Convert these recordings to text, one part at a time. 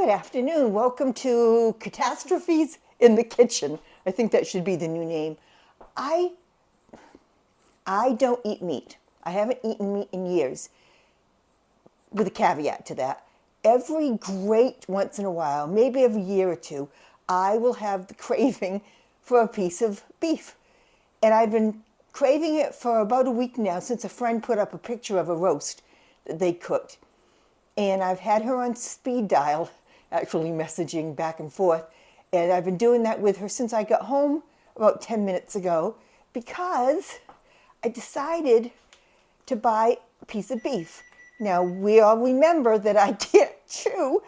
Good afternoon. Welcome to Catastrophes in the Kitchen. I think that should be the new name. I don't eat meat. I haven't eaten meat in years, with a caveat to that. Every great once in a while, maybe every year or two, I will have the craving for a piece of beef. And I've been craving it for about a week now since a friend put up a picture of a roast that they cooked. And I've had her on speed dial, actually messaging back and forth. And I've been doing that with her since I got home about 10 minutes ago because I decided to buy a piece of beef. Now, we all remember that I can't chew,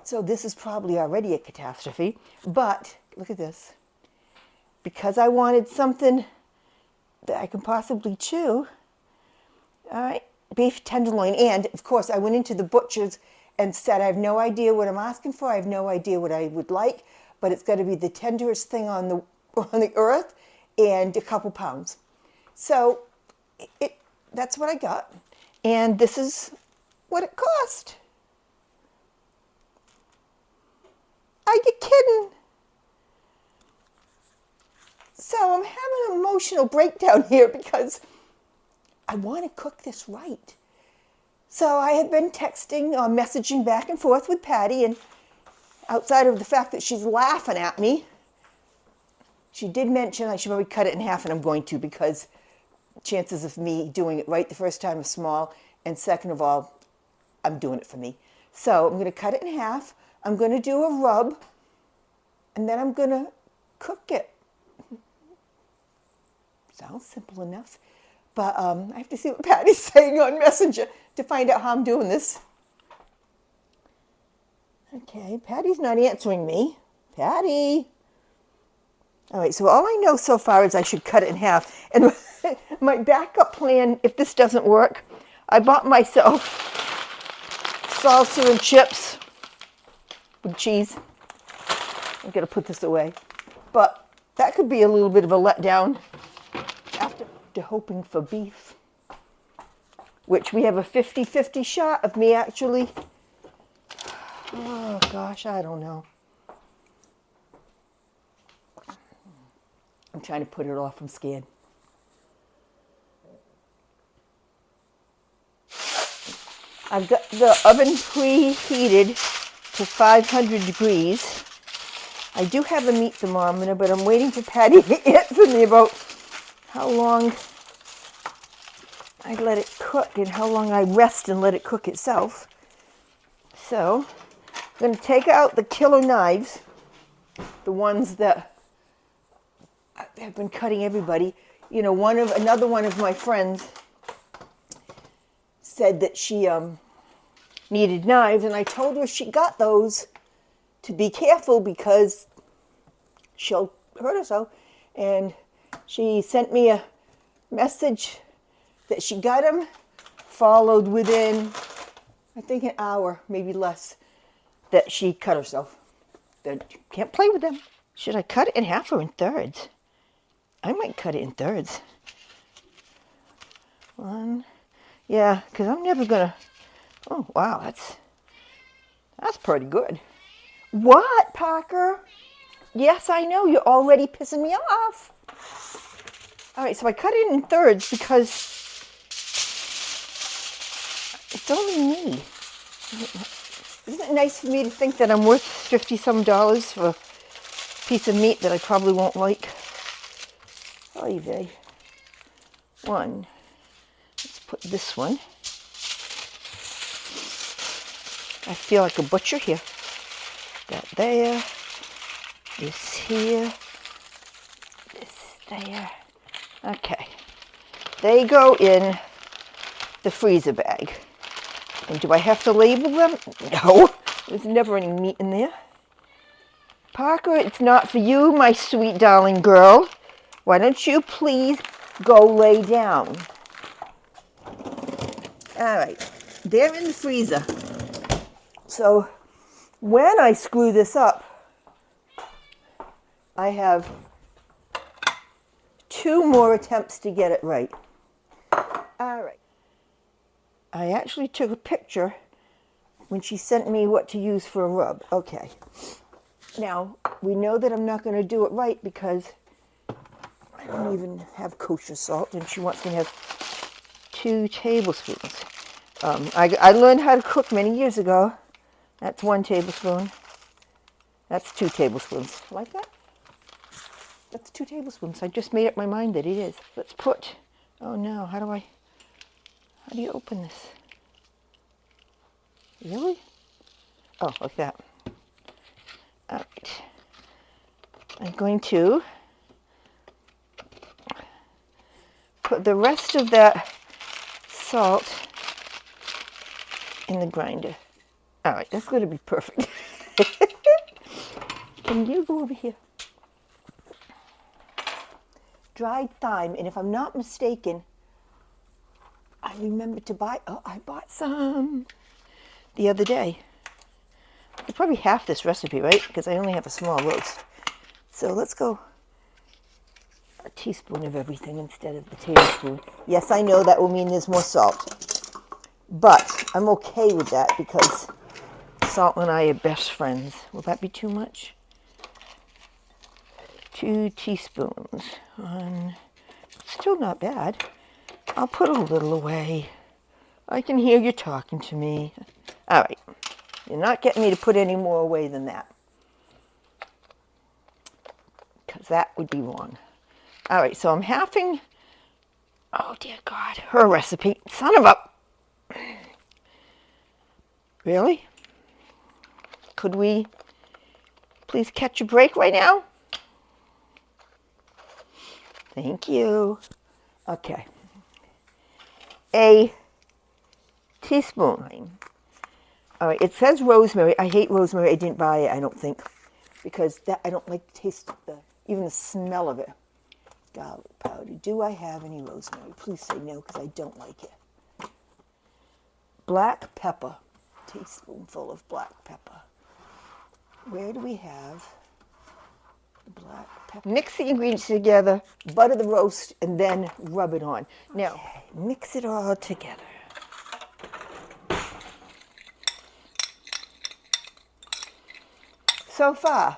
so this is probably already a catastrophe. But look at this. Because I wanted something that I can possibly chew, all right, beef tenderloin. And, of course, I went into the butcher's and said, I have no idea what I'm asking for. I have no idea what I would like, but it's got to be the tenderest thing on the earth and a couple pounds. So that's what I got. And this is what it cost. Are you kidding? So I'm having an emotional breakdown here because I want to cook this right. So I had been texting or messaging back and forth with Patty, and outside of the fact that she's laughing at me, she did mention I should probably cut it in half, and I'm going to, because chances of me doing it right the first time are small, and second of all, I'm doing it for me. So I'm going to cut it in half. I'm going to do a rub, and then I'm going to cook it. Sounds simple enough. But I have to see what Patty's saying on Messenger to find out how I'm doing this. Okay, Patty's not answering me. Patty. All right, so all I know so far is I should cut it in half. And my backup plan, if this doesn't work, I bought myself salsa and chips with cheese. I'm going to put this away. But that could be a little bit of a letdown after hoping for beef, which we have a 50-50 shot of me actually. Oh gosh, I don't know. I'm trying to put it off. I'm scared. I've got the oven preheated to 500 degrees. I do have a meat thermometer, but I'm waiting for Patty to answer me about how long I let it cook and how long I rest and let it cook itself. So I'm going to take out the killer knives, the ones that have been cutting everybody. You know, another one of my friends said that she needed knives, and I told her she got those to be careful because she'll hurt herself. And she sent me a message that she got them, followed within, I think, an hour, maybe less, that she cut herself. Then you can't play with them. Should I cut it in half or in thirds? I might cut it in thirds. One. Yeah, because I'm never going to... Oh, wow, that's pretty good. What, Parker? Yes, I know. You're already pissing me off. All right, so I cut it in thirds because it's only me. Isn't it nice for me to think that I'm worth $50-some for a piece of meat that I probably won't like? Oy vey. One. Let's put this one. I feel like a butcher here. That there. This here. This there. Okay. They go in the freezer bag. And do I have to label them? No. There's never any meat in there. Parker, it's not for you, my sweet darling girl. Why don't you please go lay down? All right. They're in the freezer. So when I screw this up, I have 2 more attempts to get it right. All right. I actually took a picture when she sent me what to use for a rub. Okay. Now, we know that I'm not going to do it right because I don't even have kosher salt, and she wants me to have 2 tablespoons. I learned how to cook many years ago. That's 1 tablespoon. That's 2 tablespoons. Like that? That's 2 tablespoons. I just made up my mind that it is. Let's put, oh no, how do you open this? Really? Oh, like that. All right. I'm going to put the rest of that salt in the grinder. All right, that's going to be perfect. Can you go over here? Dried thyme, and if I'm not mistaken, I remember to buy, I bought some the other day. It's probably half this recipe, right? Because I only have a small roast. So let's go a teaspoon of everything instead of the tablespoon. Yes, I know that will mean there's more salt, but I'm okay with that because salt and I are best friends. Will that be too much? 2 teaspoons. Still not bad. I'll put a little away. I can hear you talking to me. All right. You're not getting me to put any more away than that, because that would be wrong. All right, so I'm halving, oh dear God, her recipe. Son of a, really? Could we please catch a break right now? Thank you. Okay. A teaspoon. All right, it says rosemary. I hate rosemary. I didn't buy it, I don't think, because that I don't like the taste of even the smell of it. Garlic powder. Do I have any rosemary? Please say no, because I don't like it. Black pepper. Teaspoonful of black pepper. Where do we have the black pepper? Mix the ingredients together, butter the roast, and then rub it on. Now, mix it all together. So far,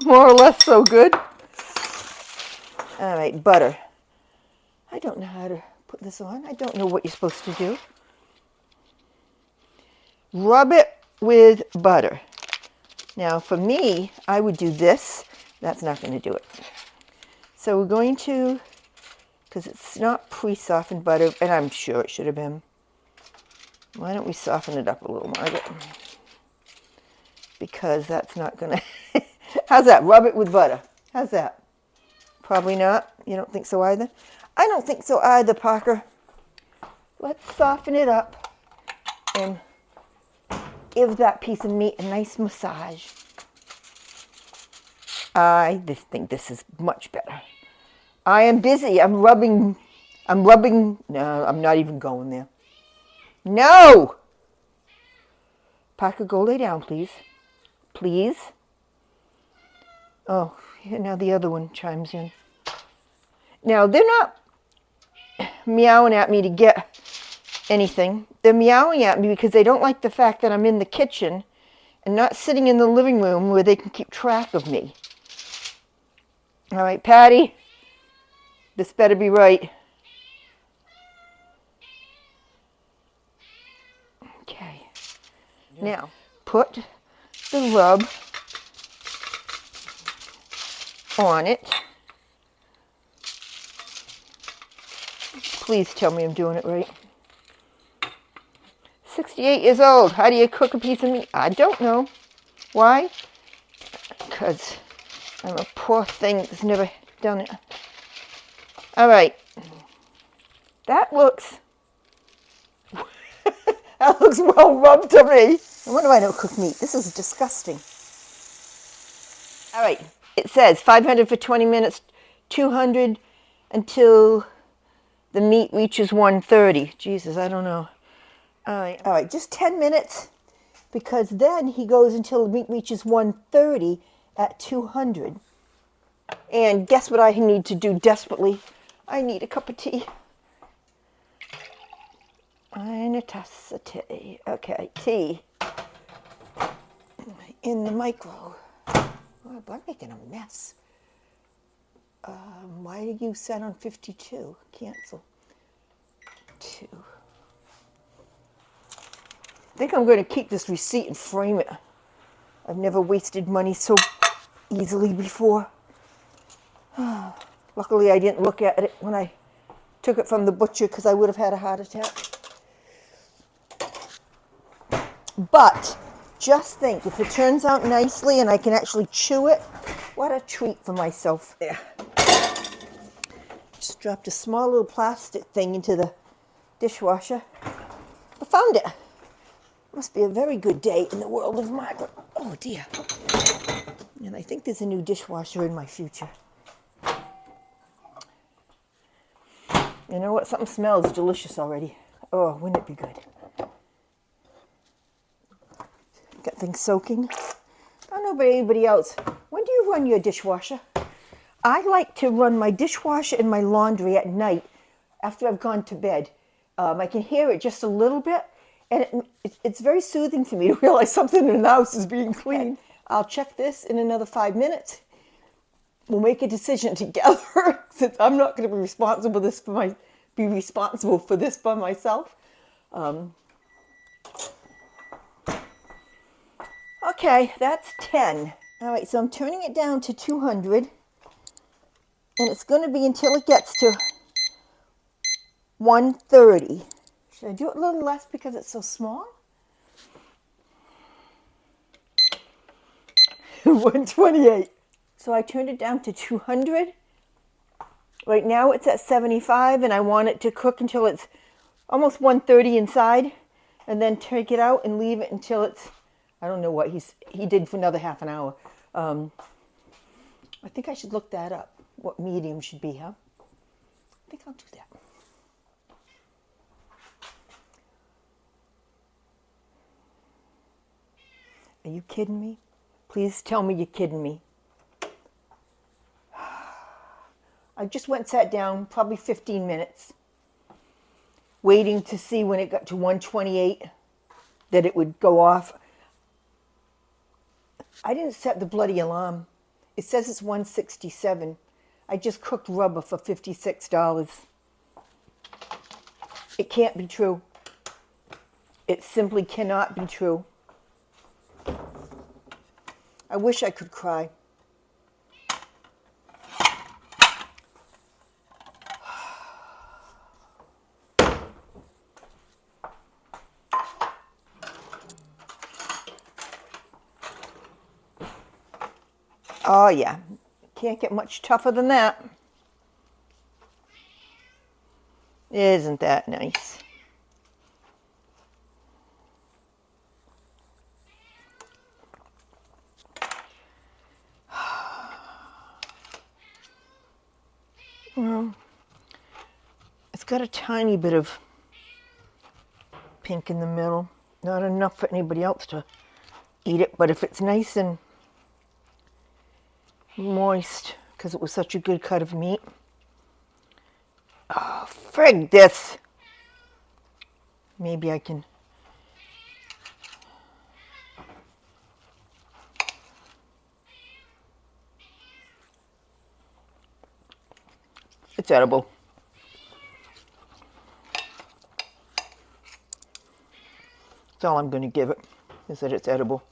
more or less so good. All right, butter. I don't know how to put this on. I don't know what you're supposed to do. Rub it with butter. Now, for me, I would do this. That's not going to do it. So we're going to, because it's not pre-softened butter, and I'm sure it should have been. Why don't we soften it up a little, Margaret? Because that's not going to... How's that? Rub it with butter. How's that? Probably not. You don't think so either? I don't think so either, Parker. Let's soften it up and give that piece of meat a nice massage. I just think this is much better. I am busy. I'm rubbing. No, I'm not even going there. No! Parker, go lay down, please. Please. Oh, now the other one chimes in. Now, they're not meowing at me to get anything. They're meowing at me because they don't like the fact that I'm in the kitchen and not sitting in the living room where they can keep track of me. All right, Patty, this better be right. Okay. Yeah. Now, put the rub on it. Please tell me I'm doing it right. 68 years old. How do you cook a piece of meat? I don't know. Why? Because I'm a poor thing that's never done it. All right. That looks... that looks well rubbed to me. No wonder I don't cook meat. This is disgusting. All right. It says 500 for 20 minutes, 200 until the meat reaches 130. Jesus, I don't know. All right, just 10 minutes, because then he goes until the meat reaches 130 at 200. And guess what I need to do desperately? I need a cup of tea. Eine Tasse tea. Okay, tea in the micro. Oh, I'm making a mess. Why did you set on 52? Cancel. 2. I think I'm going to keep this receipt and frame it. I've never wasted money so easily before. Luckily, I didn't look at it when I took it from the butcher because I would have had a heart attack. But just think, if it turns out nicely and I can actually chew it, what a treat for myself. There. Just dropped a small little plastic thing into the dishwasher. I found it. Must be a very good day in the world of Margaret. Oh dear. And I think there's a new dishwasher in my future. You know what? Something smells delicious already. Oh, wouldn't it be good? Got things soaking. I don't know about anybody else. When do you run your dishwasher? I like to run my dishwasher and my laundry at night after I've gone to bed. I can hear it just a little bit, and it's very soothing for me to realize something in the house is being cleaned. I'll check this in another 5 minutes. We'll make a decision together since I'm not going to be responsible for this by myself. Okay, that's 10. All right, so I'm turning it down to 200, and it's going to be until it gets to 130. Should I do it a little less because it's so small? 128. So I turned it down to 200. Right now it's at 75, and I want it to cook until it's almost 130 inside, and then take it out and leave it until it's, I don't know what he did for another half an hour. I think I should look that up, what medium should be, huh? I think I'll do that. Are you kidding me? Please tell me you're kidding me. I just went and sat down, probably 15 minutes, waiting to see when it got to 128 that it would go off. I didn't set the bloody alarm. It says it's 167. I just cooked rubber for $56. It can't be true. It simply cannot be true. I wish I could cry. Oh yeah, can't get much tougher than that. Isn't that nice? Well, it's got a tiny bit of pink in the middle. Not enough for anybody else to eat it, but if it's nice and moist, because it was such a good cut of meat. Oh, frig this. Maybe I can. It's edible. That's all I'm going to give it, is that it's edible.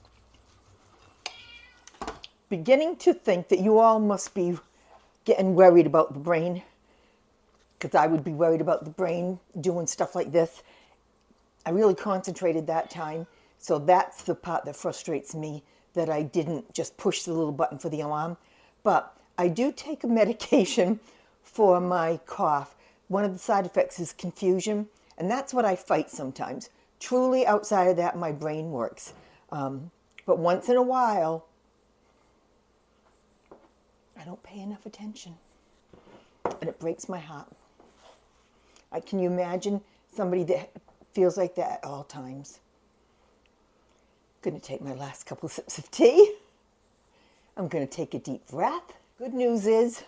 Beginning to think that you all must be getting worried about the brain, because I would be worried about the brain doing stuff like this. I really concentrated that time, so that's the part that frustrates me, that I didn't just push the little button for the alarm. But I do take a medication for my cough. One of the side effects is confusion, and that's what I fight sometimes. Truly, outside of that, my brain works. But once in a while, I don't pay enough attention, and it breaks my heart. Can you imagine somebody that feels like that at all times? I'm going to take my last couple of sips of tea. I'm going to take a deep breath. Good news is,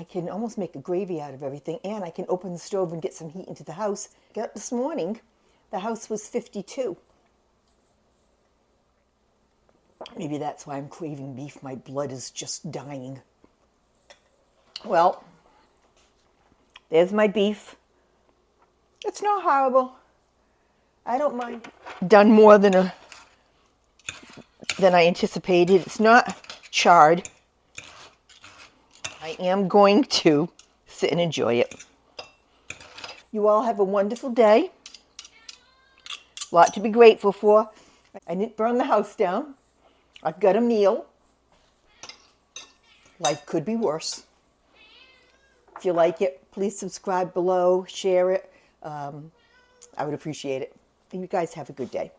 I can almost make a gravy out of everything, and I can open the stove and get some heat into the house. Got up this morning, the house was 52. Maybe that's why I'm craving beef. My blood is just dying. Well, there's my beef. It's not horrible. I don't mind. Done more than I anticipated. It's not charred. I am going to sit and enjoy it. You all have a wonderful day. A lot to be grateful for. I didn't burn the house down. I've got a meal. Life could be worse. If you like it, please subscribe below, share it. I would appreciate it. You guys have a good day.